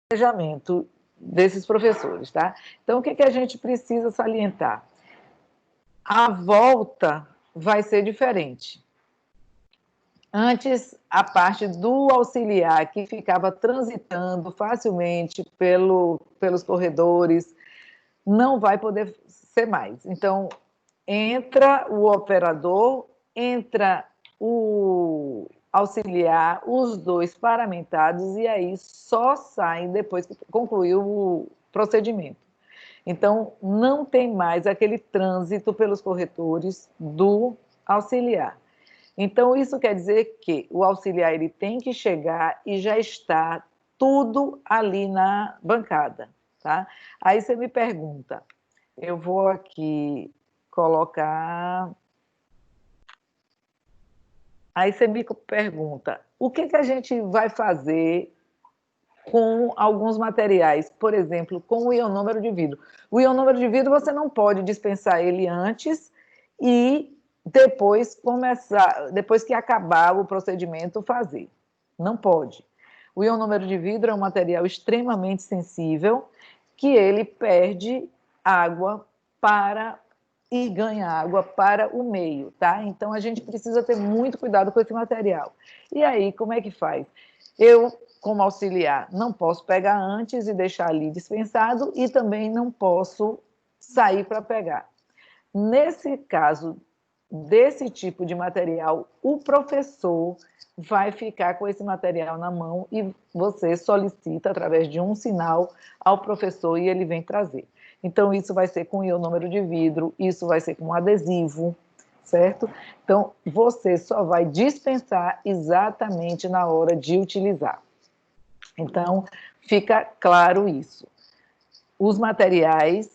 planejamento desses professores, tá? Então, o que a gente precisa salientar? A volta vai ser diferente. Antes, a parte do auxiliar, que ficava transitando facilmente pelos corredores, não vai poder ser mais. Então, entra o operador, entra o auxiliar, os dois paramentados, e aí só saem depois que concluiu o procedimento. Então, não tem mais aquele trânsito pelos corredores do auxiliar. Então, isso quer dizer que o auxiliar ele tem que chegar e já está tudo ali na bancada, tá? Aí você me pergunta, eu vou aqui colocar... Aí você me pergunta, o que a gente vai fazer com alguns materiais, por exemplo, com o ionômero de vidro. O ionômero de vidro você não pode dispensar ele antes e depois que acabar o procedimento, fazer. Não pode. O ionômero de vidro é um material extremamente sensível que ele perde água e ganha água para o meio, tá? Então a gente precisa ter muito cuidado com esse material. E aí, como é que faz? Eu, como auxiliar, não posso pegar antes e deixar ali dispensado e também não posso sair para pegar. Nesse caso, desse tipo de material, o professor vai ficar com esse material na mão e você solicita, através de um sinal, ao professor e ele vem trazer. Então, isso vai ser com ionômero de vidro, isso vai ser com adesivo, certo? Então, você só vai dispensar exatamente na hora de utilizar. Então, fica claro isso. Os materiais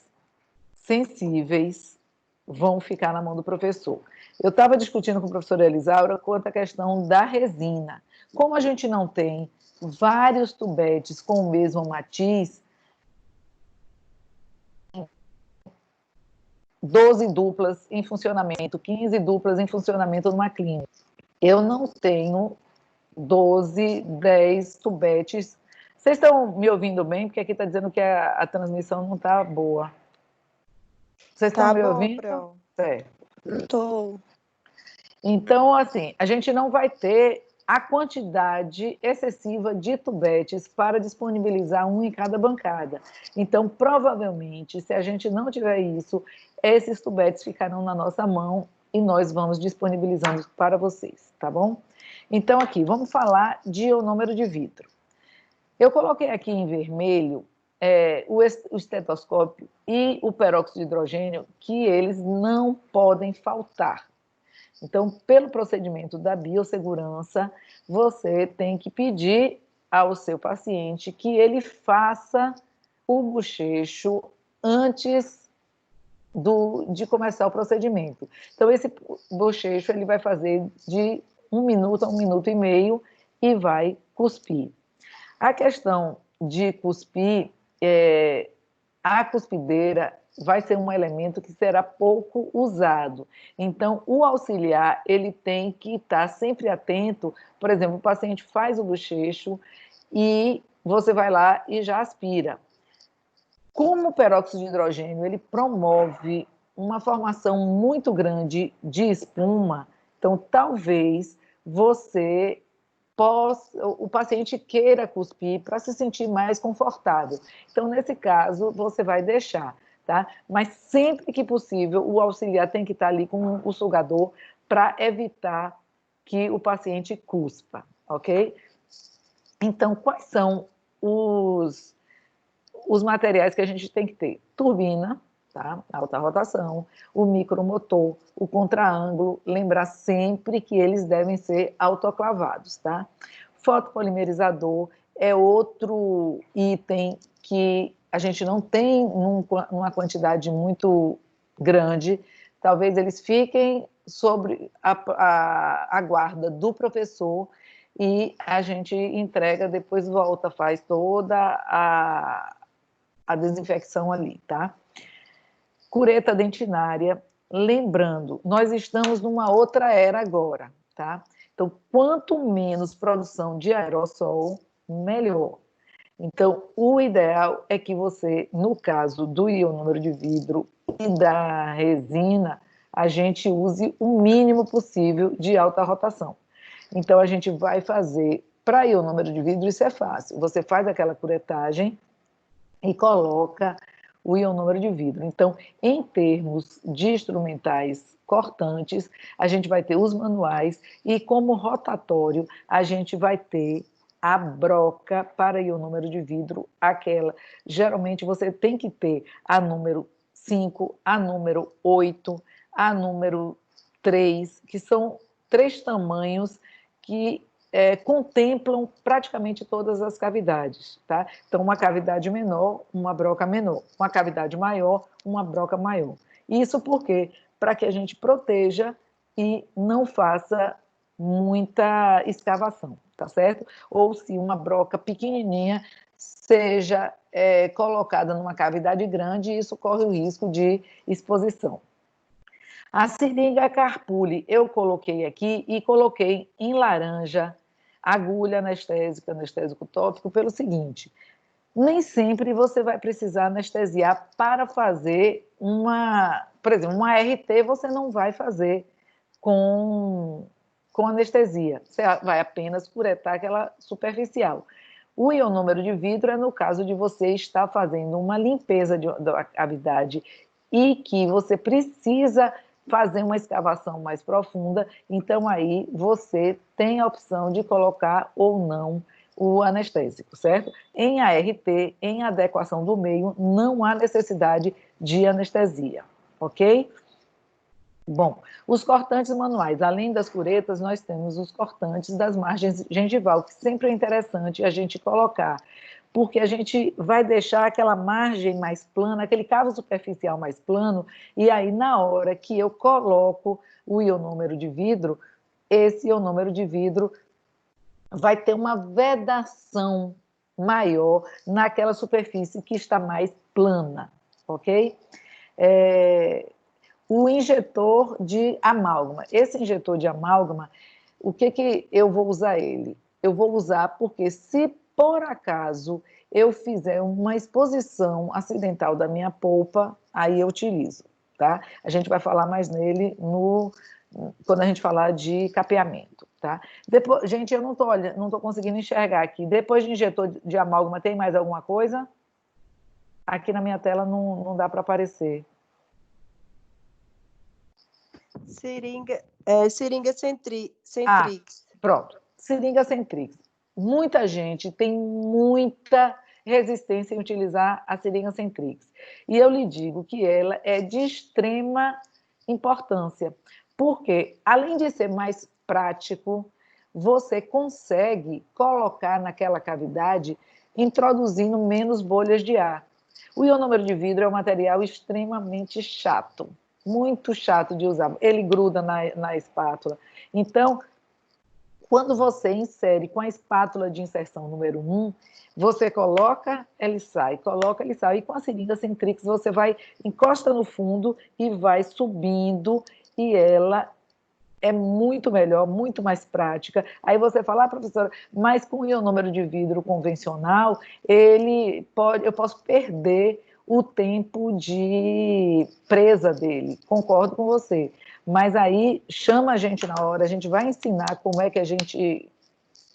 sensíveis vão ficar na mão do professor. Eu estava discutindo com a professora Elisaura quanto à questão da resina. Como a gente não tem vários tubetes com o mesmo matiz, 12 duplas em funcionamento, 15 duplas em funcionamento numa clínica. Eu não tenho 12, 10 tubetes. Vocês estão me ouvindo bem? Porque aqui está dizendo que a transmissão não está boa. Vocês estão Tá me bom, ouvindo? Pro. Certo. Tô. Então, assim, a gente não vai ter a quantidade excessiva de tubetes para disponibilizar um em cada bancada. Então, provavelmente, se a gente não tiver isso, esses tubetes ficarão na nossa mão e nós vamos disponibilizando para vocês, tá bom? Então, aqui, vamos falar de ionômero de vidro. Eu coloquei aqui em vermelho o estetoscópio e o peróxido de hidrogênio, que eles não podem faltar. Então, pelo procedimento da biossegurança, você tem que pedir ao seu paciente que ele faça o bochecho antes de começar o procedimento. Então, esse bochecho ele vai fazer de 1 minuto a 1 minuto e meio e vai cuspir. A questão de cuspir, a cuspideira vai ser um elemento que será pouco usado. Então, o auxiliar, ele tem que estar sempre atento. Por exemplo, o paciente faz o bochecho e você vai lá e já aspira. Como o peróxido de hidrogênio, ele promove uma formação muito grande de espuma, então talvez o paciente queira cuspir para se sentir mais confortável. Então, nesse caso, você vai deixar, tá? Mas sempre que possível, o auxiliar tem que estar ali com o sugador para evitar que o paciente cuspa, ok? Então, quais são os materiais que a gente tem que ter? Turbina, tá? Alta rotação, o micromotor, o contraângulo, lembrar sempre que eles devem ser autoclavados, tá? Fotopolimerizador é outro item que a gente não tem numa quantidade muito grande, talvez eles fiquem sobre a guarda do professor e a gente entrega, depois volta, faz toda a desinfecção ali, tá? Cureta dentinária, lembrando, nós estamos numa outra era agora, tá? Então, quanto menos produção de aerossol, melhor. Então, o ideal é que você, no caso do ionômero de vidro e da resina, a gente use o mínimo possível de alta rotação. Então, a gente vai fazer, para ionômero de vidro, isso é fácil. Você faz aquela curetagem e coloca o ionômero de vidro. Então, em termos de instrumentais cortantes, a gente vai ter os manuais e, como rotatório, a gente vai ter a broca para ionômero de vidro, aquela. Geralmente, você tem que ter a número 5, a número 8, a número 3, que são 3 tamanhos que contemplam praticamente todas as cavidades, tá? Então, uma cavidade menor, uma broca menor. Uma cavidade maior, uma broca maior. Isso por quê? Para que a gente proteja e não faça muita escavação, tá certo? Ou se uma broca pequenininha seja colocada numa cavidade grande, isso corre o risco de exposição. A seringa Carpuli eu coloquei aqui e coloquei em laranja, agulha anestésica, anestésico tópico, pelo seguinte: nem sempre você vai precisar anestesiar para fazer por exemplo, uma RT você não vai fazer com, com anestesia, você vai apenas curetar aquela superficial. O ionômero de vidro é no caso de você estar fazendo uma limpeza da cavidade e que você precisa fazer uma escavação mais profunda, então aí você tem a opção de colocar ou não o anestésico, certo? Em ART, em adequação do meio, não há necessidade de anestesia, ok? Bom, os cortantes manuais, além das curetas, nós temos os cortantes das margens gengival, que sempre é interessante a gente colocar, porque a gente vai deixar aquela margem mais plana, aquele cavo superficial mais plano, e aí na hora que eu coloco o ionômero de vidro, esse ionômero de vidro vai ter uma vedação maior naquela superfície que está mais plana, ok? O injetor de amálgama. Esse injetor de amálgama, o que eu vou usar ele? Eu vou usar porque se por acaso eu fizer uma exposição acidental da minha polpa, aí eu utilizo, tá? A gente vai falar mais nele quando a gente falar de capeamento, tá? Depois, gente, eu não tô conseguindo enxergar aqui. Depois de injetor de amálgama, tem mais alguma coisa? Aqui na minha tela não dá para aparecer. Seringa Centrix. Pronto. Seringa Centrix. Muita gente tem muita resistência em utilizar a seringa Centrix. E eu lhe digo que ela é de extrema importância, porque, além de ser mais prático, você consegue colocar naquela cavidade introduzindo menos bolhas de ar. O ionômero de vidro é um material extremamente chato, muito chato de usar. Ele gruda na espátula. Então, quando você insere com a espátula de inserção número 1, você coloca, ele sai, coloca, ele sai. E com a seringa Centrix, você vai, encosta no fundo e vai subindo, e ela é muito melhor, muito mais prática. Aí você fala, professora, mas com o ionômero de vidro convencional, eu posso perder o tempo de presa dele. Concordo com você. Mas aí chama a gente na hora, a gente vai ensinar como é que a gente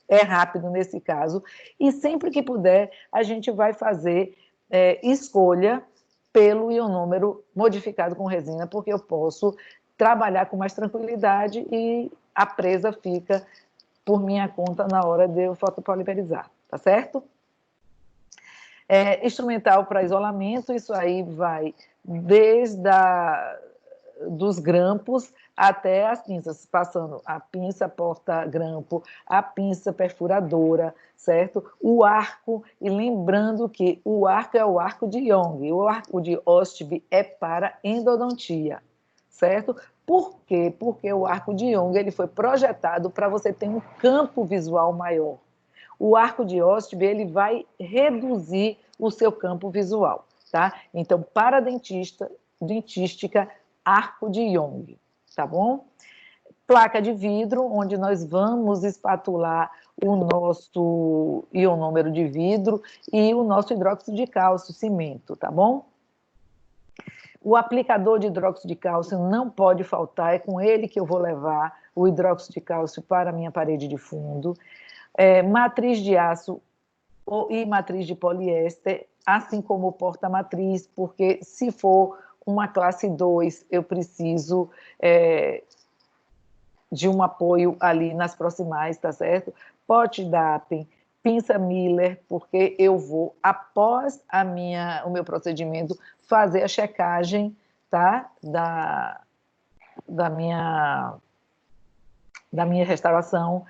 é rápido nesse caso, e sempre que puder, a gente vai fazer escolha pelo ionômero modificado com resina, porque eu posso trabalhar com mais tranquilidade e a presa fica por minha conta na hora de eu fotopolimerizar, tá certo? Instrumental para isolamento, isso aí vai desde dos grampos até as pinças, passando a pinça porta-grampo, a pinça perfuradora, certo? O arco, e lembrando que o arco é o arco de Young, o arco de Ostby é para endodontia, certo? Por quê? Porque o arco de Young ele foi projetado para você ter um campo visual maior. O arco de Ostby ele vai reduzir o seu campo visual, tá? Então, para dentística, arco de Young, tá bom? Placa de vidro, onde nós vamos espatular o nosso ionômero de vidro e o nosso hidróxido de cálcio, cimento, tá bom? O aplicador de hidróxido de cálcio não pode faltar, é com ele que eu vou levar o hidróxido de cálcio para a minha parede de fundo. Matriz de aço e matriz de poliéster, assim como o porta-matriz, porque se for uma classe 2, eu preciso de um apoio ali nas proximais, tá certo? Pote Dappen, pinça Miller, porque eu vou, após o meu procedimento, fazer a checagem, tá? Da minha restauração,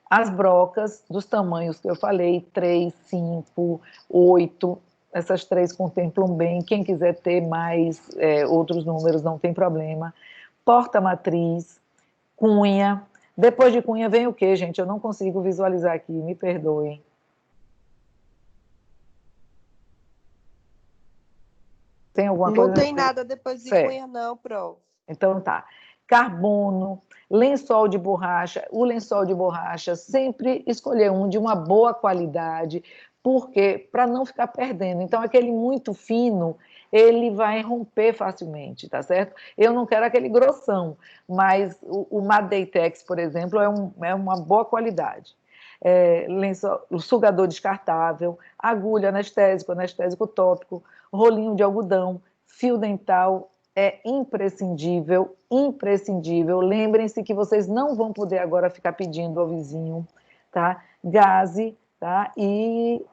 as brocas dos tamanhos que eu falei, 3, 5, 8, essas 3 contemplam bem. Quem quiser ter mais outros números, não tem problema. Porta-matriz, cunha. Depois de cunha vem o quê, gente? Eu não consigo visualizar aqui, me perdoem. Tem alguma coisa? Não tem nada depois de cunha, não, Pro. Então tá. Carbono, lençol de borracha. O lençol de borracha, sempre escolher um de uma boa qualidade, porque para não ficar perdendo. Então, aquele muito fino, ele vai romper facilmente, tá certo? Eu não quero aquele grossão, mas o Madeitex, por exemplo, é uma boa qualidade. Lençol, sugador descartável, agulha, anestésico tópico, rolinho de algodão, fio dental, é imprescindível, imprescindível. Lembrem-se que vocês não vão poder agora ficar pedindo ao vizinho, tá? Gaze, tá? E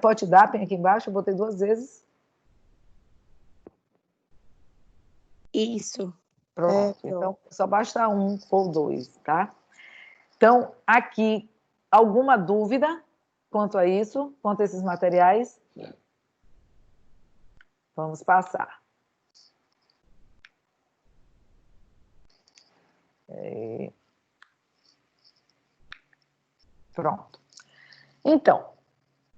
pote Dappen aqui embaixo, eu botei 2 vezes. Isso. Pronto. Então, só basta 1 ou 2, tá? Então, aqui, alguma dúvida quanto a isso, quanto a esses materiais? Vamos passar. Pronto. Então,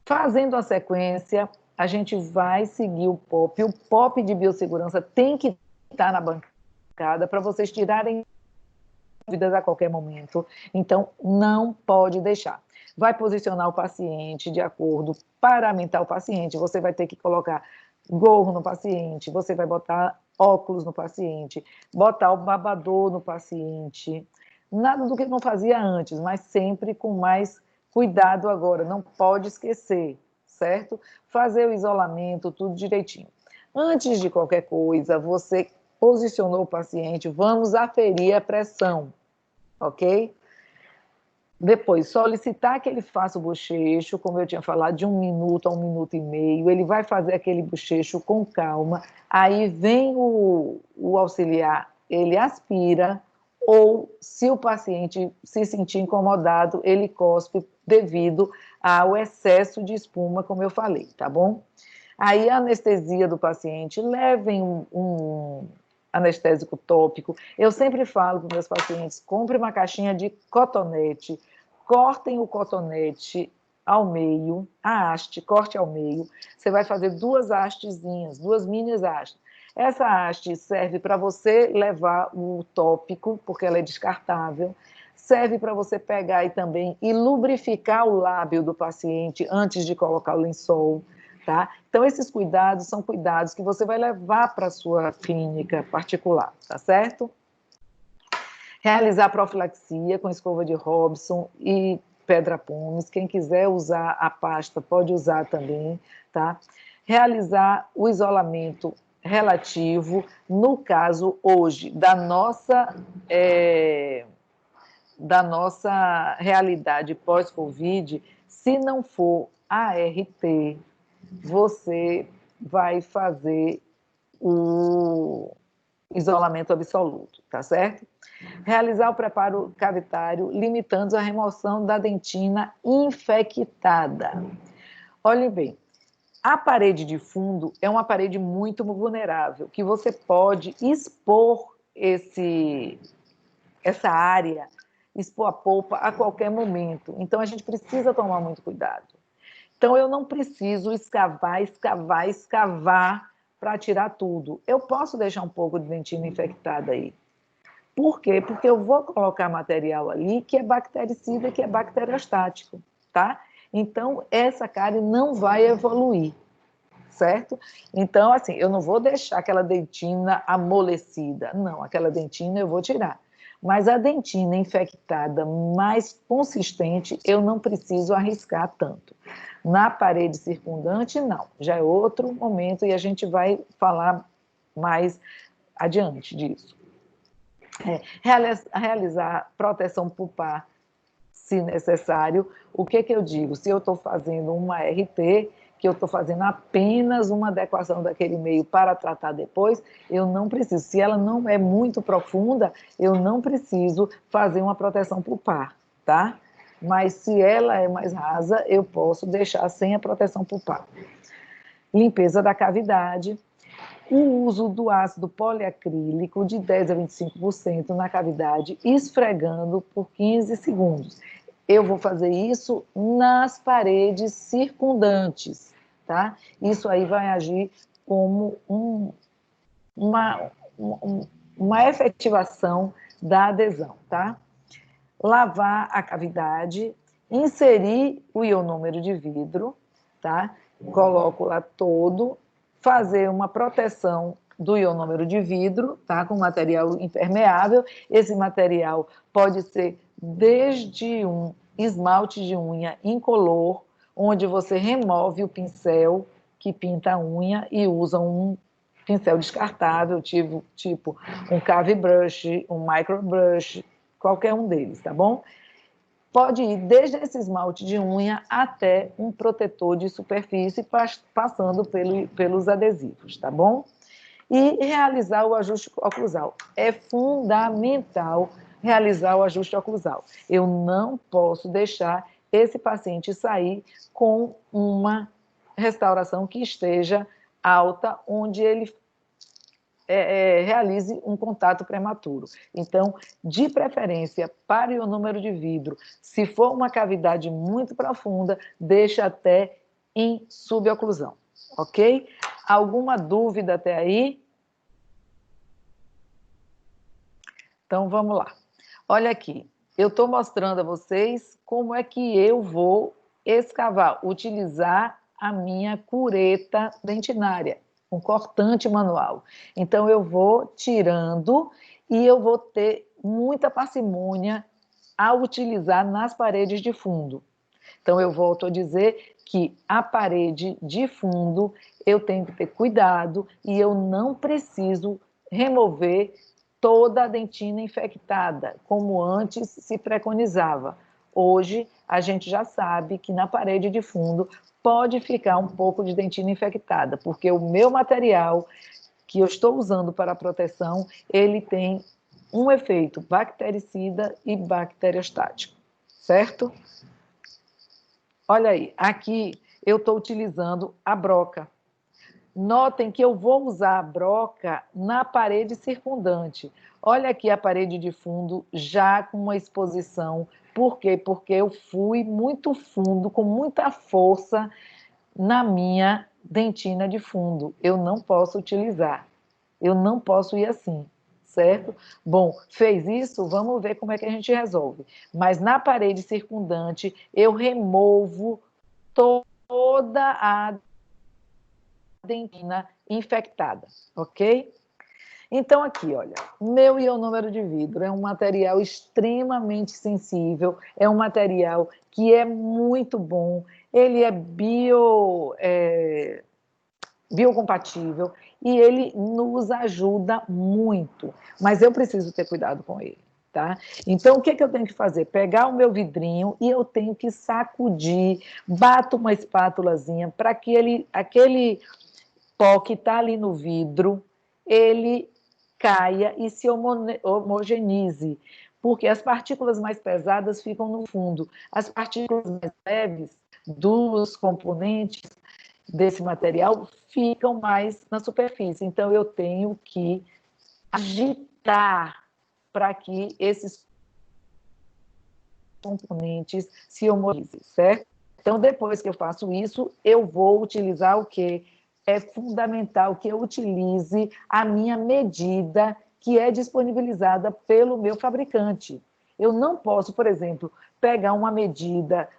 fazendo a sequência, a gente vai seguir o POP. O POP de biossegurança tem que estar na bancada para vocês tirarem dúvidas a qualquer momento. Então, não pode deixar. Vai posicionar o paciente de acordo, paramentar o paciente, você vai ter que colocar gorro no paciente, você vai botar óculos no paciente, botar o babador no paciente. Nada do que não fazia antes, mas sempre com mais cuidado agora, não pode esquecer, certo? Fazer o isolamento, tudo direitinho. Antes de qualquer coisa, você posicionou o paciente, vamos aferir a pressão, ok? Depois, solicitar que ele faça o bochecho, como eu tinha falado, de 1 minuto a 1 minuto e meio, ele vai fazer aquele bochecho com calma, aí vem o auxiliar, ele aspira, ou se o paciente se sentir incomodado, ele cospe devido ao excesso de espuma, como eu falei, tá bom? Aí a anestesia do paciente, levem um anestésico tópico. Eu sempre falo para meus pacientes, compre uma caixinha de cotonete, cortem o cotonete ao meio, a haste, corte ao meio, você vai fazer 2 hastezinhas, 2 mini hastes. Essa haste serve para você levar o tópico, porque ela é descartável, serve para você pegar também e lubrificar o lábio do paciente antes de colocar o lençol, tá? Então, esses cuidados são cuidados que você vai levar para a sua clínica particular, tá certo? Realizar profilaxia com escova de Robson e pedra pomes. Quem quiser usar a pasta pode usar também, tá? Realizar o isolamento relativo, no caso, hoje, da nossa realidade pós-Covid, se não for ART, você vai fazer o isolamento absoluto, tá certo? Realizar o preparo cavitário, limitando a remoção da dentina infectada. Olhem bem, a parede de fundo é uma parede muito vulnerável, que você pode expor essa área, expor a polpa a qualquer momento. Então, a gente precisa tomar muito cuidado. Então, eu não preciso escavar para tirar tudo. Eu posso deixar um pouco de dentina infectada aí, Por quê? Porque eu vou colocar material ali que é bactericida, que é bacteriostático, tá? Então, essa cárie não vai evoluir, certo? Então, assim, eu não vou deixar aquela dentina amolecida. Não, aquela dentina eu vou tirar. Mas a dentina infectada mais consistente, eu não preciso arriscar tanto. Na parede circundante, não. Já é outro momento e a gente vai falar mais adiante disso. Realizar proteção pulpar, se necessário. O que eu digo? Se eu estou fazendo uma RT, que eu estou fazendo apenas uma adequação daquele meio para tratar depois, eu não preciso. Se ela não é muito profunda, eu não preciso fazer uma proteção pulpar, tá? Mas se ela é mais rasa, eu posso deixar sem a proteção pulpar. Limpeza da cavidade. O uso do ácido poliacrílico de 10 a 25% na cavidade, esfregando por 15 segundos. Eu vou fazer isso nas paredes circundantes, tá? Isso aí vai agir como uma efetivação da adesão, tá? Lavar a cavidade, inserir o ionômero de vidro, tá? Coloco lá todo, fazer uma proteção do ionômero de vidro, tá? Com material impermeável. Esse material pode ser desde um esmalte de unha incolor, onde você remove o pincel que pinta a unha e usa um pincel descartável, tipo um cave brush, um micro brush, qualquer um deles, tá bom? Pode ir desde esse esmalte de unha até um protetor de superfície, passando pelos adesivos, tá bom? E realizar o ajuste oclusal. É fundamental realizar o ajuste oclusal. Eu não posso deixar esse paciente sair com uma restauração que esteja alta, onde ele realize um contato prematuro. Então, de preferência, pare o número de vidro. Se for uma cavidade muito profunda, deixa até em suboclusão, ok? Alguma dúvida até aí? Então, vamos lá. Olha aqui, eu estou mostrando a vocês como é que eu vou escavar, utilizar a minha cureta dentinária, um cortante manual. Então, eu vou tirando e eu vou ter muita parcimônia ao utilizar nas paredes de fundo. Então, eu volto a dizer que a parede de fundo eu tenho que ter cuidado e eu não preciso remover toda a dentina infectada, como antes se preconizava. Hoje, a gente já sabe que na parede de fundo pode ficar um pouco de dentina infectada, porque o meu material que eu estou usando para a proteção, ele tem um efeito bactericida e bacteriostático, certo? Olha aí, aqui eu estou utilizando a broca. Notem que eu vou usar a broca na parede circundante. Olha aqui a parede de fundo já com uma exposição. Por quê? Porque eu fui muito fundo, com muita força na minha dentina de fundo. Eu não posso utilizar. Eu não posso ir assim, certo? Bom, fez isso, vamos ver como é que a gente resolve. Mas na parede circundante, eu removo toda a dentina infectada, ok? Então, aqui, olha, meu ionômero de vidro é um material extremamente sensível, é um material que é muito bom, ele é biocompatível e ele nos ajuda muito, mas eu preciso ter cuidado com ele, tá? Então, o que eu tenho que fazer? Pegar o meu vidrinho e eu tenho que sacudir, bato uma espátulazinha para que aquele pó que está ali no vidro, ele caia e se homogeneize, porque as partículas mais pesadas ficam no fundo, as partículas mais leves dos componentes desse material ficam mais na superfície. Então, eu tenho que agitar para que esses componentes se homogeneizem, certo? Então, depois que eu faço isso, eu vou utilizar o quê? É fundamental que eu utilize a minha medida que é disponibilizada pelo meu fabricante. Eu não posso, por exemplo, pegar uma medida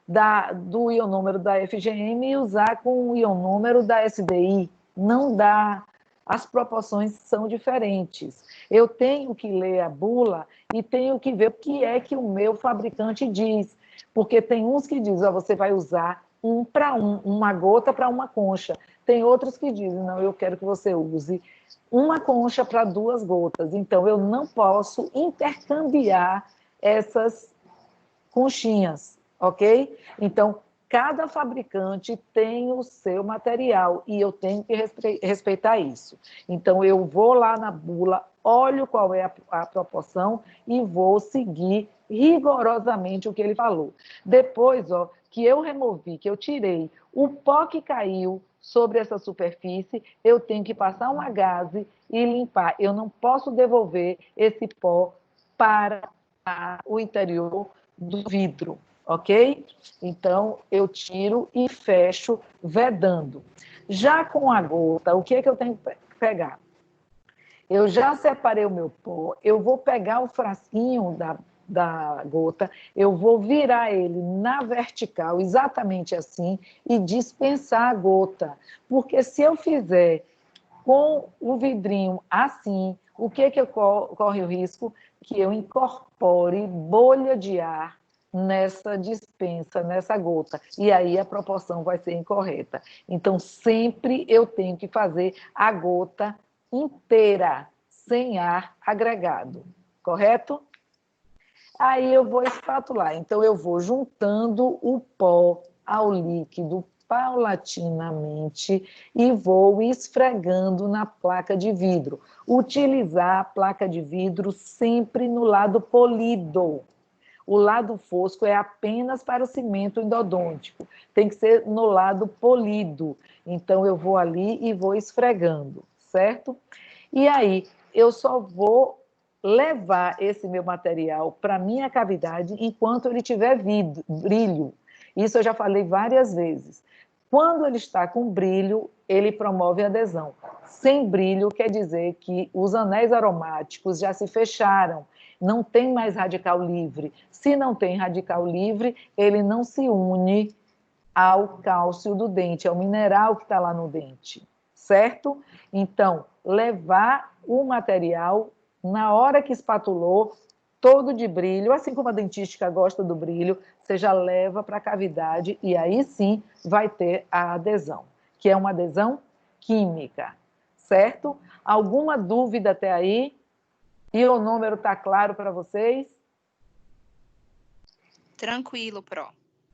do ionômero da FGM e usar com o ionômero da SDI. Não dá. As proporções são diferentes. Eu tenho que ler a bula e tenho que ver o que é que o meu fabricante diz. Porque tem uns que dizem, ó, você vai usar 1 para 1, uma gota para uma concha. Tem outros que dizem, não, eu quero que você use uma concha para 2 gotas. Então, eu não posso intercambiar essas conchinhas, ok? Então, cada fabricante tem o seu material e eu tenho que respeitar isso. Então, eu vou lá na bula, olho qual é a proporção e vou seguir rigorosamente o que ele falou. Depois, ó, que eu removi, que eu tirei o pó que caiu sobre essa superfície, eu tenho que passar uma gaze e limpar. Eu não posso devolver esse pó para o interior do vidro, ok? Então, eu tiro e fecho vedando. Já com a gota, o que é que eu tenho que pegar? Eu já separei o meu pó, eu vou pegar o frasquinho da gota, eu vou virar ele na vertical, exatamente assim, e dispensar a gota. Porque se eu fizer com o vidrinho assim, o que corre o risco? Que eu incorpore bolha de ar nessa dispensa, nessa gota. E aí a proporção vai ser incorreta. Então, sempre eu tenho que fazer a gota inteira, sem ar agregado. Correto? Aí eu vou espatular. Então, eu vou juntando o pó ao líquido paulatinamente e vou esfregando na placa de vidro. Utilizar a placa de vidro sempre no lado polido. O lado fosco é apenas para o cimento endodôntico. Tem que ser no lado polido. Então, eu vou ali e vou esfregando, certo? E aí, eu só vou levar esse meu material para a minha cavidade enquanto ele tiver brilho. Isso eu já falei várias vezes. Quando ele está com brilho, ele promove adesão. Sem brilho quer dizer que os anéis aromáticos já se fecharam, não tem mais radical livre. Se não tem radical livre, ele não se une ao cálcio do dente, ao mineral que está lá no dente, certo? Então, levar o material na hora que espatulou, todo de brilho, assim como a dentística gosta do brilho, você já leva para a cavidade e aí sim vai ter a adesão, que é uma adesão química, certo? Alguma dúvida até aí? E o número está claro para vocês? Tranquilo, Pro.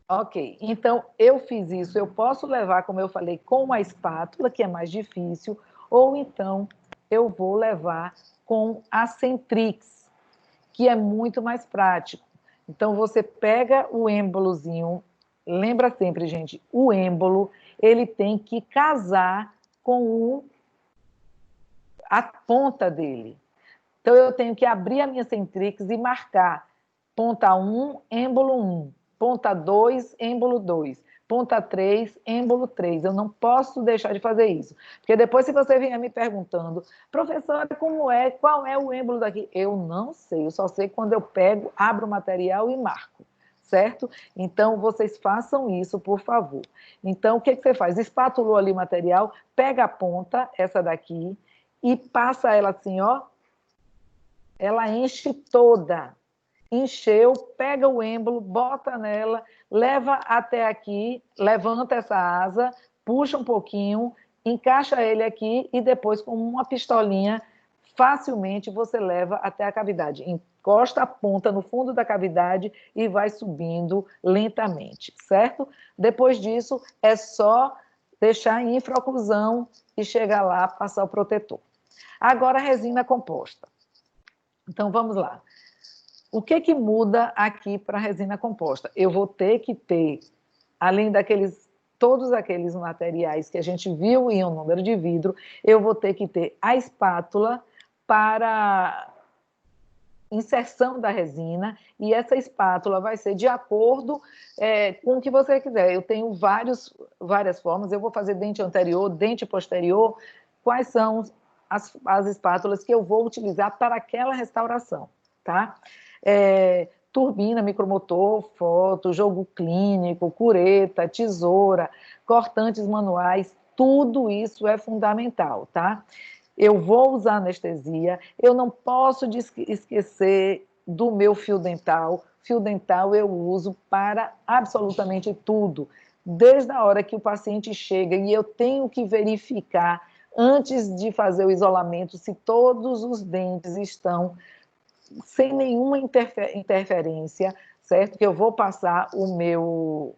Ok, então eu fiz isso. Eu posso levar, como eu falei, com uma espátula, que é mais difícil, ou então eu vou levar com a Centrix, que é muito mais prático. Então você pega o êmbolozinho, lembra sempre, gente, o êmbolo, ele tem que casar com a ponta dele. Então eu tenho que abrir a minha Centrix e marcar ponta 1, êmbolo 1, ponta 2, êmbolo 2, ponta 3, êmbolo 3. Eu não posso deixar de fazer isso. Porque depois, se você vier me perguntando, professora, como é, qual é o êmbolo daqui? Eu não sei, eu só sei quando eu pego, abro o material e marco, certo? Então, vocês façam isso, por favor. Então, o que você faz? Espatulou ali o material, pega a ponta, essa daqui, e passa ela assim, ó, ela enche toda. Encheu, pega o êmbolo, bota nela, leva até aqui, levanta essa asa, puxa um pouquinho, encaixa ele aqui e depois, com uma pistolinha, facilmente você leva até a cavidade. Encosta a ponta no fundo da cavidade e vai subindo lentamente, certo? Depois disso, é só deixar em infraoclusão e chegar lá, passar o protetor. Agora, a resina composta. Então, vamos lá. O que muda aqui para a resina composta? Eu vou ter que ter, além todos aqueles materiais que a gente viu em um número de vidro, eu vou ter que ter a espátula para inserção da resina, e essa espátula vai ser de acordo com o que você quiser. Eu tenho várias formas, eu vou fazer dente anterior, dente posterior. Quais são as espátulas que eu vou utilizar para aquela restauração, tá? Turbina, micromotor, foto, jogo clínico, cureta, tesoura, cortantes manuais, tudo isso é fundamental, tá? Eu vou usar anestesia, eu não posso esquecer do meu fio dental. Fio dental eu uso para absolutamente tudo, desde a hora que o paciente chega e eu tenho que verificar, antes de fazer o isolamento, se todos os dentes estão sem nenhuma interferência, certo? Que eu vou passar o meu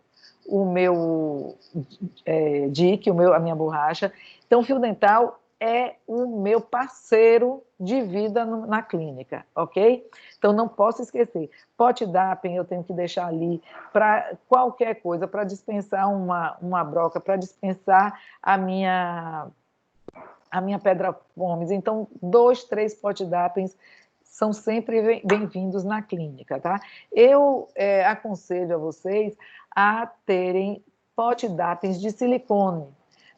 DIC, a minha borracha. Então, o fio dental é o meu parceiro de vida na clínica, ok? Então, não posso esquecer. Pot-dappen eu tenho que deixar ali para qualquer coisa, para dispensar uma broca, para dispensar a minha pedra fomes. Então, 2, 3 pot-dappens são sempre bem-vindos na clínica, tá? Eu aconselho a vocês a terem pot-dappens de silicone,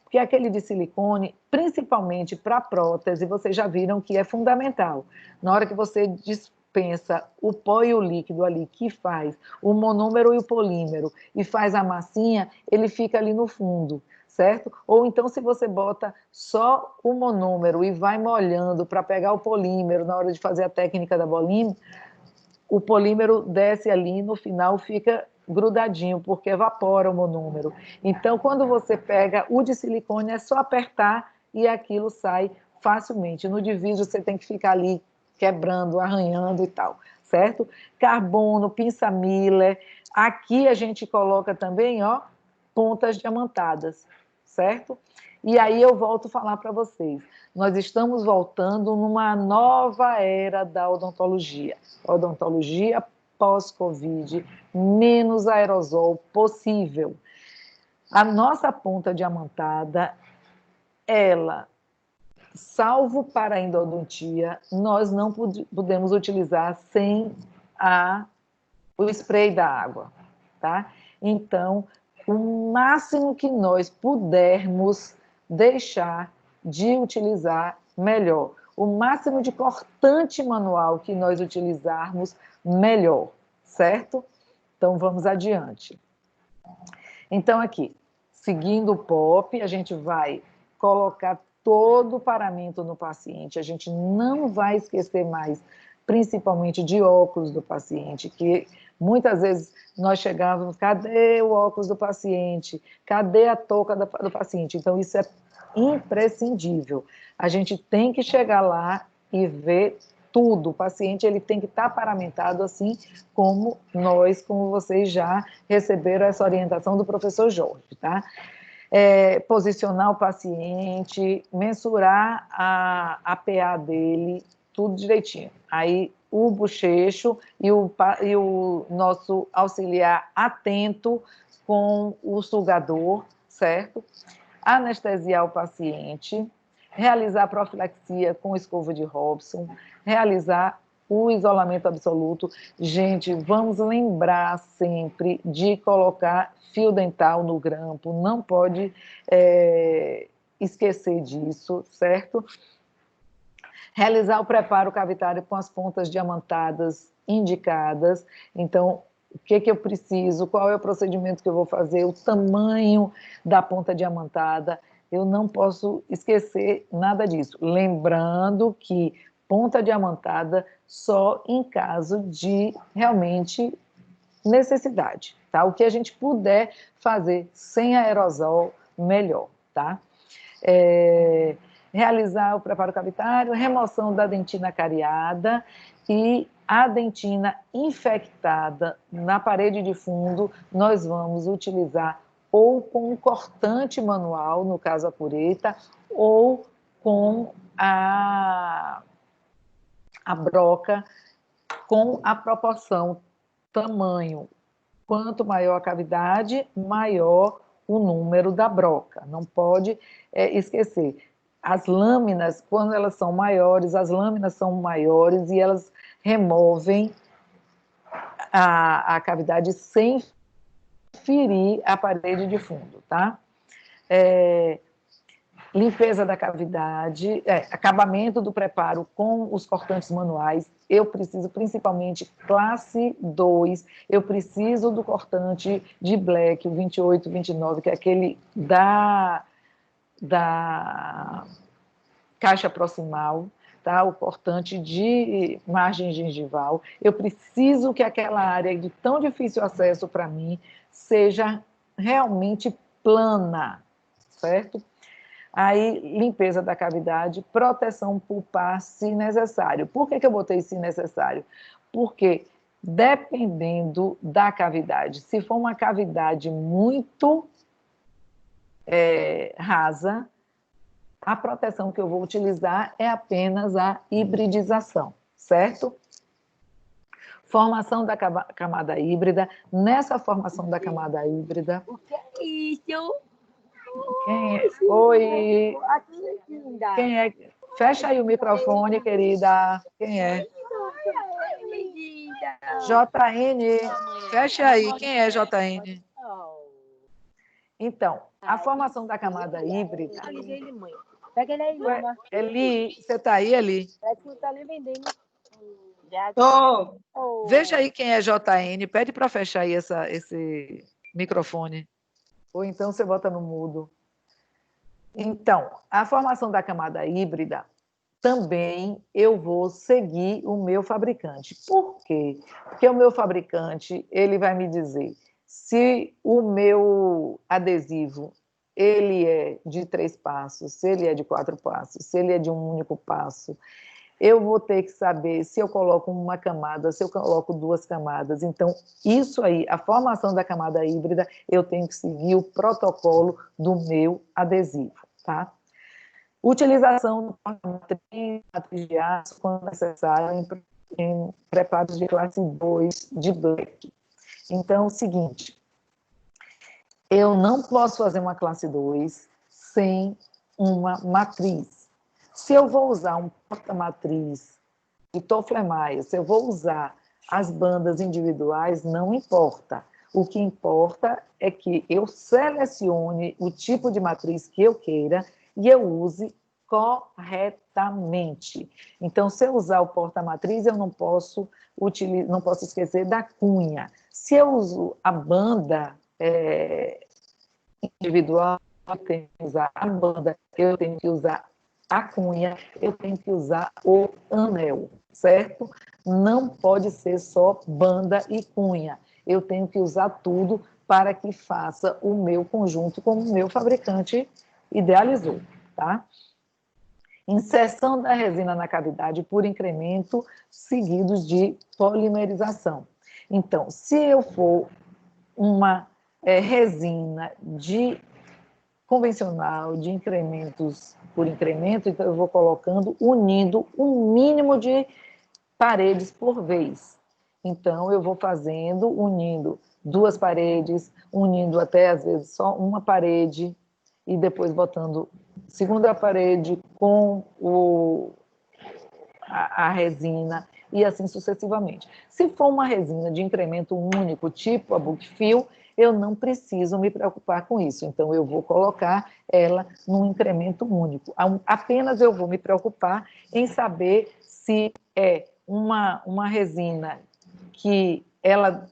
porque aquele de silicone, principalmente para prótese, vocês já viram que é fundamental. Na hora que você dispensa o pó e o líquido ali, que faz o monômero e o polímero, e faz a massinha, ele fica ali no fundo, certo? Ou então, se você bota só o monômero e vai molhando para pegar o polímero na hora de fazer a técnica da bolinha, o polímero desce ali e no final fica grudadinho, porque evapora o monômero. Então, quando você pega o de silicone, é só apertar e aquilo sai facilmente. No de vidro, você tem que ficar ali quebrando, arranhando e tal, certo? Carbono, pinça Miller. Aqui a gente coloca também, ó, pontas diamantadas, certo? E aí eu volto a falar para vocês. Nós estamos voltando numa nova era da odontologia. Odontologia pós-Covid, menos aerosol possível. A nossa ponta diamantada, ela, salvo para a endodontia, nós não podemos utilizar sem o spray da água, tá? Então, o máximo que nós pudermos deixar de utilizar, melhor. O máximo de cortante manual que nós utilizarmos, melhor, certo? Então, vamos adiante. Então, aqui, seguindo o POP, a gente vai colocar todo o paramento no paciente, a gente não vai esquecer mais, principalmente de óculos do paciente, que muitas vezes nós chegávamos, cadê o óculos do paciente? Cadê a touca do paciente? Então, isso é imprescindível. A gente tem que chegar lá e ver tudo. O paciente ele tem que estar paramentado assim como nós, como vocês já receberam essa orientação do professor Jorge, tá? Posicionar o paciente, mensurar a PA dele, tudo direitinho. Aí o bochecho e o nosso auxiliar atento com o sugador, certo? Anestesiar o paciente, realizar a profilaxia com escova de Robson, realizar o isolamento absoluto. Gente, vamos lembrar sempre de colocar fio dental no grampo, não pode esquecer disso, certo? Realizar o preparo cavitário com as pontas diamantadas indicadas. Então, o que eu preciso, qual é o procedimento que eu vou fazer, o tamanho da ponta diamantada, eu não posso esquecer nada disso. Lembrando que ponta diamantada só em caso de realmente necessidade, tá? O que a gente puder fazer sem aerosol, melhor, tá? Realizar o preparo cavitário, remoção da dentina cariada e a dentina infectada na parede de fundo, nós vamos utilizar ou com um cortante manual, no caso a cureta, ou com a broca, com a proporção tamanho. Quanto maior a cavidade, maior o número da broca. Não pode esquecer. As lâminas, quando elas são maiores, as lâminas são maiores e elas removem a cavidade sem ferir a parede de fundo, tá? limpeza da cavidade, acabamento do preparo com os cortantes manuais. Eu preciso principalmente classe 2, eu preciso do cortante de black, o 28, 29, que é aquele da caixa proximal, tá? O cortante de margem gengival. Eu preciso que aquela área de tão difícil acesso para mim seja realmente plana, certo? Aí, limpeza da cavidade, proteção pulpar, se necessário. Por que eu botei se necessário? Porque, dependendo da cavidade, se for uma cavidade muito rasa, a proteção que eu vou utilizar é apenas a hibridização, certo? Formação da camada híbrida. Nessa formação da camada híbrida... O que é isso? Quem é? Oi. Quem é? Fecha aí o microfone, querida. Quem é? JN. Fecha aí. Quem é JN? Então, a formação da camada híbrida... Pega ele aí, Luma. Eli, você está aí, Eli? Parece que não está nem vendendo. Veja aí quem é JN. Pede para fechar aí esse microfone. Ou então você bota no mudo. Então, a formação da camada híbrida, também eu vou seguir o meu fabricante. Por quê? Porque o meu fabricante, ele vai me dizer se o meu adesivo, ele é de 3 passos, se ele é de 4 passos, se ele é de um único passo. Eu vou ter que saber se eu coloco uma camada, se eu coloco 2 camadas. Então, isso aí, a formação da camada híbrida, eu tenho que seguir o protocolo do meu adesivo, tá? Utilização de matriz de aço, quando necessário, em preparos de classe 2 de black. Então, é o seguinte, eu não posso fazer uma classe 2 sem uma matriz. Se eu vou usar um porta-matriz de Toffler-Maia, se eu vou usar as bandas individuais, não importa. O que importa é que eu selecione o tipo de matriz que eu queira e eu use corretamente. Então, se eu usar o porta-matriz, eu não posso esquecer da cunha. Se eu uso a banda individual, eu tenho que usar a banda, eu tenho que usar a cunha, eu tenho que usar o anel, certo? Não pode ser só banda e cunha. Eu tenho que usar tudo para que faça o meu conjunto como o meu fabricante idealizou, tá? Inserção da resina na cavidade por incremento seguidos de polimerização. Então, se eu for uma resina convencional, de incrementos por incremento, então eu vou colocando, unindo um mínimo de paredes por vez. Então, eu vou fazendo, unindo 2 paredes, unindo até, às vezes, só uma parede, e depois botando segunda parede com a resina, e assim sucessivamente. Se for uma resina de incremento único, tipo a Bookfill, eu não preciso me preocupar com isso. Então, eu vou colocar ela num incremento único. Apenas eu vou me preocupar em saber se é uma resina que ela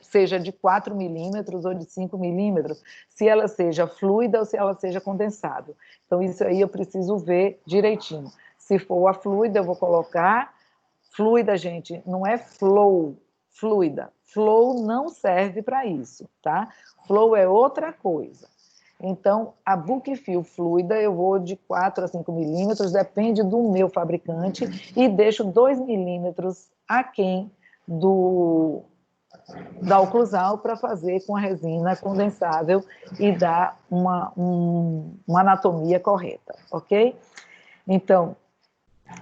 seja de 4 milímetros ou de 5 milímetros, se ela seja fluida ou se ela seja condensada. Então, isso aí eu preciso ver direitinho. Se for a fluida, eu vou colocar... Fluida, gente, não é flow, fluida. Flow não serve para isso, tá? Flow é outra coisa. Então, a Bookfill fluida, eu vou de 4 a 5 milímetros, depende do meu fabricante, e deixo 2 milímetros aquém da oclusal para fazer com a resina condensável e dar uma anatomia correta, ok? Então,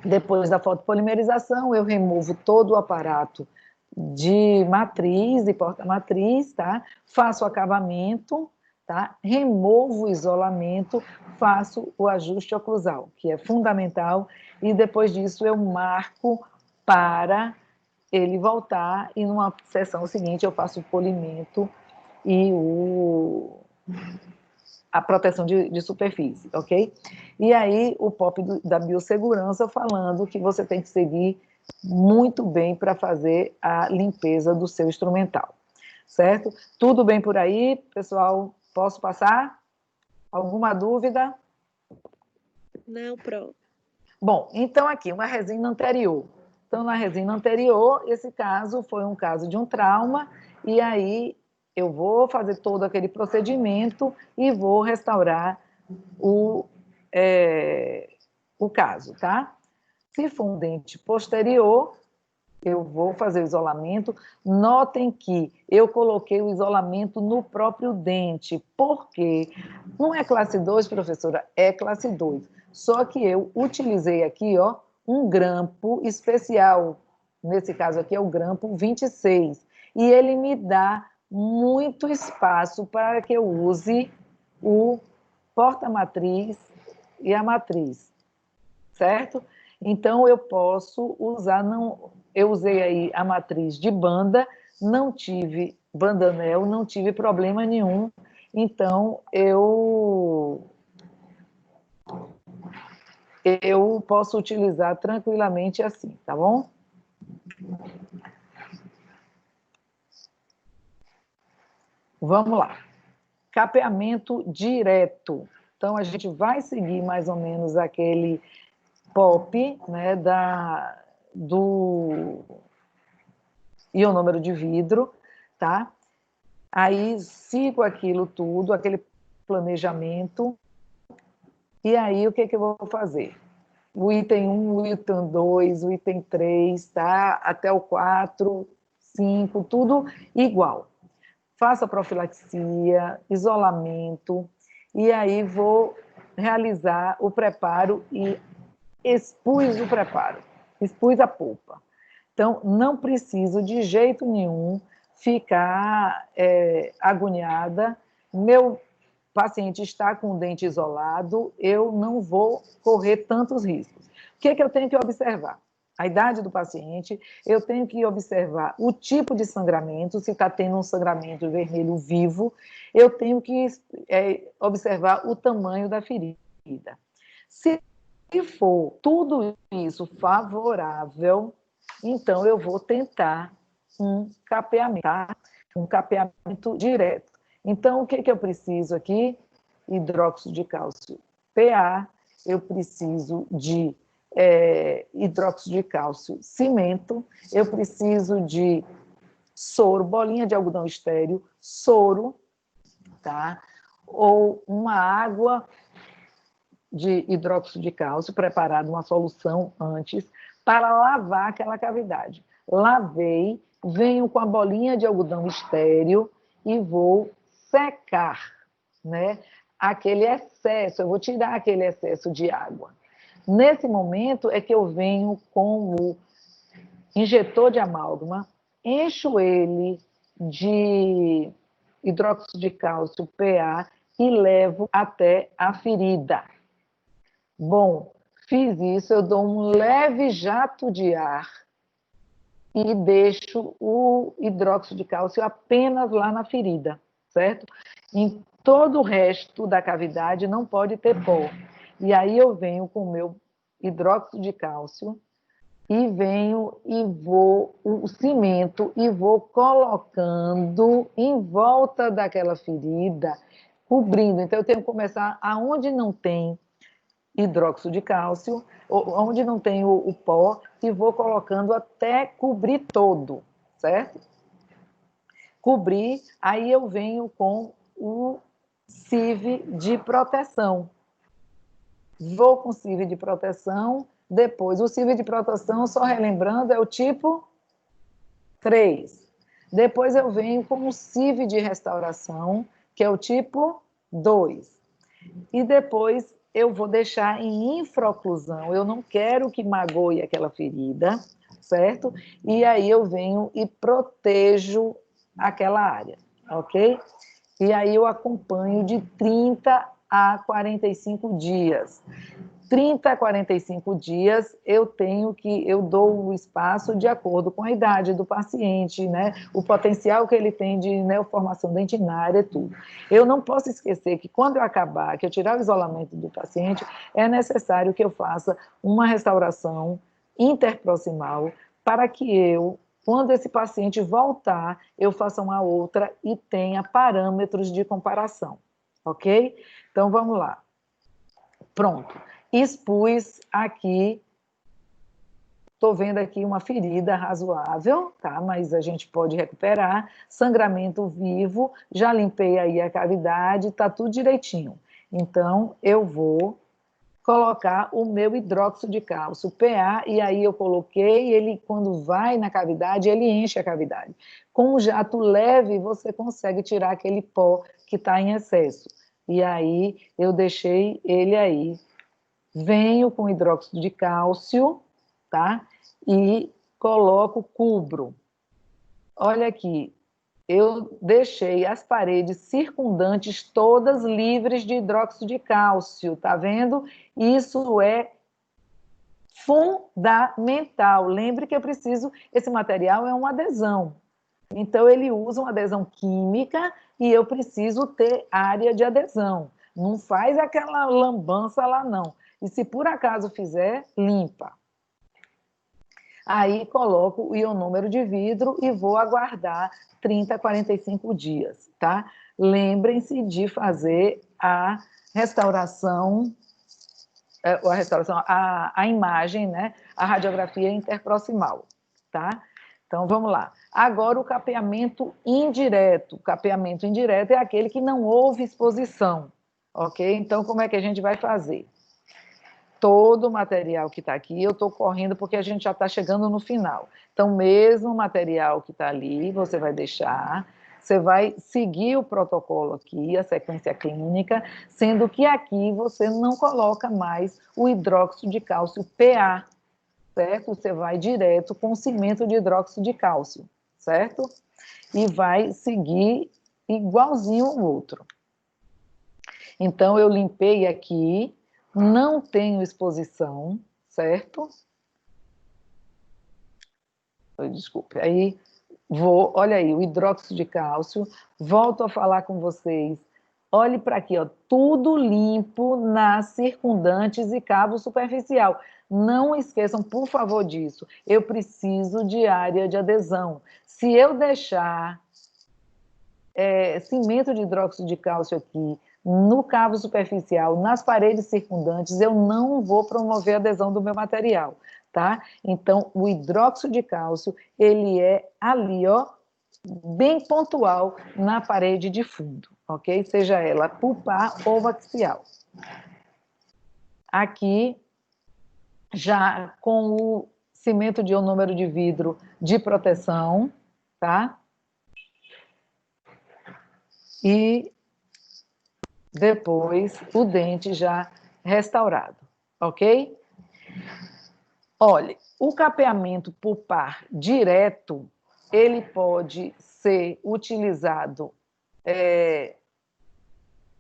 depois da fotopolimerização, eu removo todo o aparato de matriz e porta-matriz, tá? Faço o acabamento, tá? Removo o isolamento, faço o ajuste oclusal, que é fundamental, e depois disso eu marco para ele voltar, e numa sessão seguinte eu faço o polimento e a proteção de superfície, ok? E aí o POP da biossegurança falando que você tem que seguir muito bem para fazer a limpeza do seu instrumental, certo? Tudo bem por aí, pessoal? Posso passar? Alguma dúvida? Não, prof. Bom, então aqui, uma resina anterior. Então, na resina anterior, esse caso foi um caso de um trauma, e aí eu vou fazer todo aquele procedimento e vou restaurar o caso, tá? Se for um dente posterior, eu vou fazer o isolamento. Notem que eu coloquei o isolamento no próprio dente. Por quê? Não é classe 2, professora? É classe 2. Só que eu utilizei aqui, ó, um grampo especial. Nesse caso aqui é o grampo 26. E ele me dá muito espaço para que eu use o porta-matriz e a matriz, certo? Então, eu posso usar, não, eu usei aí a matriz de banda, não tive bandanel, não tive problema nenhum, então eu posso utilizar tranquilamente assim, tá bom? Vamos lá. Capeamento direto. Então, a gente vai seguir mais ou menos aquele POP, né, do ionômero de vidro, tá? Aí sigo aquilo tudo, aquele planejamento, e aí o que eu vou fazer? O item 1, o item 2, o item 3, tá? Até o 4, 5, tudo igual. Faço a profilaxia, isolamento, e aí vou realizar o preparo e expus o preparo, expus a polpa. Então, não preciso de jeito nenhum ficar agoniada. Meu paciente está com o dente isolado, eu não vou correr tantos riscos. O que eu tenho que observar? A idade do paciente, eu tenho que observar o tipo de sangramento, se está tendo um sangramento vermelho vivo, eu tenho que observar o tamanho da ferida. Se for tudo isso favorável, então eu vou tentar um capeamento, tá? Um capeamento direto. Então, o que eu preciso aqui? Hidróxido de cálcio PA, eu preciso de hidróxido de cálcio cimento, eu preciso de soro, bolinha de algodão estéreo, soro, tá? Ou uma água de hidróxido de cálcio, preparado uma solução antes, para lavar aquela cavidade. Lavei, venho com a bolinha de algodão estéreo e vou secar, né? Aquele excesso, eu vou tirar aquele excesso de água. Nesse momento é que eu venho com o injetor de amálgama, encho ele de hidróxido de cálcio PA e levo até a ferida. Bom, fiz isso, eu dou um leve jato de ar e deixo o hidróxido de cálcio apenas lá na ferida, certo? Em todo o resto da cavidade não pode ter pó. E aí eu venho com o meu hidróxido de cálcio e venho e vou o cimento e vou colocando em volta daquela ferida, cobrindo. Então eu tenho que começar aonde não tem hidróxido de cálcio, onde não tem o pó, e vou colocando até cobrir todo, certo? Cobrir, aí eu venho com o CIV de proteção. Vou com o CIV de proteção, depois o CIV de proteção, só relembrando, é o tipo 3. Depois eu venho com o CIV de restauração, que é o tipo 2. E depois eu vou deixar em infraoclusão, eu não quero que magoe aquela ferida, certo? E aí eu venho e protejo aquela área, ok? E aí eu acompanho de 30 a 45 dias. 30 a 45 dias, eu dou o espaço de acordo com a idade do paciente, né? O potencial que ele tem de neoformação dentinária e tudo. Eu não posso esquecer que quando eu acabar, que eu tirar o isolamento do paciente, é necessário que eu faça uma restauração interproximal para que quando esse paciente voltar, eu faça uma outra e tenha parâmetros de comparação, ok? Então, vamos lá. Pronto. Expus aqui, estou vendo aqui uma ferida razoável, tá? Mas a gente pode recuperar. Sangramento vivo, já limpei aí a cavidade, tá tudo direitinho. Então, eu vou colocar o meu hidróxido de cálcio, PA, e aí eu coloquei, ele quando vai na cavidade, ele enche a cavidade. Com um jato leve, você consegue tirar aquele pó que está em excesso. E aí, eu deixei ele aí. Venho com hidróxido de cálcio, tá? E cubro. Olha aqui, eu deixei as paredes circundantes todas livres de hidróxido de cálcio, tá vendo? Isso é fundamental. Lembre que esse material é uma adesão. Então, ele usa uma adesão química e eu preciso ter área de adesão. Não faz aquela lambança lá, não. E se por acaso fizer, limpa. Aí coloco o ionômero de vidro e vou aguardar 30 a 45 dias, tá? Lembrem-se de fazer a restauração, a imagem, né? A radiografia interproximal, tá? Então, vamos lá. Agora, o capeamento indireto. O capeamento indireto é aquele que não houve exposição, ok? Então, como é que a gente vai fazer? Todo o material que está aqui, eu estou correndo porque a gente já está chegando no final. Então, mesmo o material que está ali, você vai deixar, você vai seguir o protocolo aqui, a sequência clínica, sendo que aqui você não coloca mais o hidróxido de cálcio PA, certo? Você vai direto com cimento de hidróxido de cálcio, certo? E vai seguir igualzinho o outro. Então, eu limpei aqui, não tenho exposição, certo? Desculpe, aí olha aí, o hidróxido de cálcio, volto a falar com vocês, olhe para aqui, ó, tudo limpo nas circundantes e cabo superficial. Não esqueçam, por favor, disso. Eu preciso de área de adesão. Se eu deixar cimento de hidróxido de cálcio aqui, no cabo superficial, nas paredes circundantes, eu não vou promover a adesão do meu material, tá? Então, o hidróxido de cálcio, ele é ali, ó, bem pontual na parede de fundo, ok? Seja ela pulpar ou maxilar. Aqui, já com o cimento de ionômero de vidro de proteção, tá? E depois o dente já restaurado, ok? Olha, o capeamento pulpar direto, ele pode ser utilizado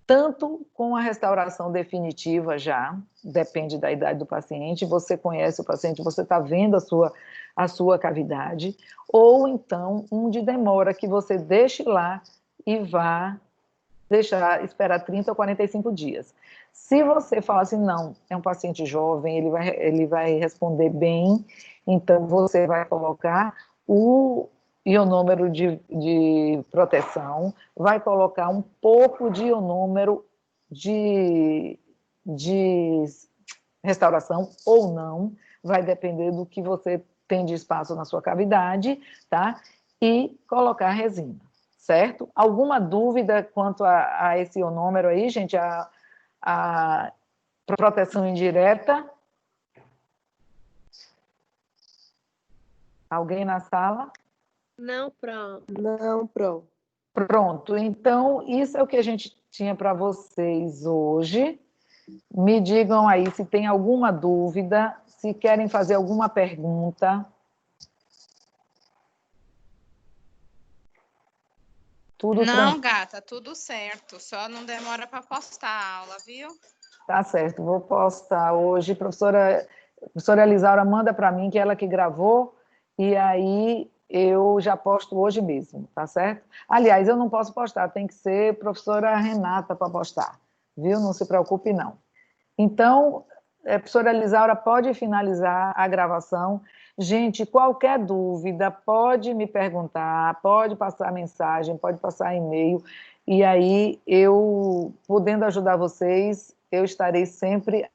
tanto com a restauração definitiva já, depende da idade do paciente, você conhece o paciente, você está vendo a sua cavidade, ou então um de demora, que você deixe lá e vá esperar 30 ou 45 dias. Se você falar assim, não, é um paciente jovem, ele vai responder bem, então você vai colocar o ionômero de proteção, vai colocar um pouco de ionômero de restauração ou não, vai depender do que você tem de espaço na sua cavidade, tá? E colocar resina, certo? Alguma dúvida quanto a esse ionômero aí, gente? A proteção indireta? Alguém na sala? Não, Pro. Não, Pro. Pronto, então isso é o que a gente tinha para vocês hoje. Me digam aí se tem alguma dúvida, se querem fazer alguma pergunta. Tudo Não, tranquilo. gata, tudo certo. Só não demora para postar a aula, viu? Tá certo, vou postar hoje. Professora Elisaura manda para mim, que ela que gravou, e aí eu já posto hoje mesmo, tá certo? Aliás, eu não posso postar, tem que ser professora Renata para postar, viu? Não se preocupe, não. Então, professora Elisaura, pode finalizar a gravação. Gente, qualquer dúvida, pode me perguntar, pode passar mensagem, pode passar e-mail, e aí eu, podendo ajudar vocês, eu estarei sempre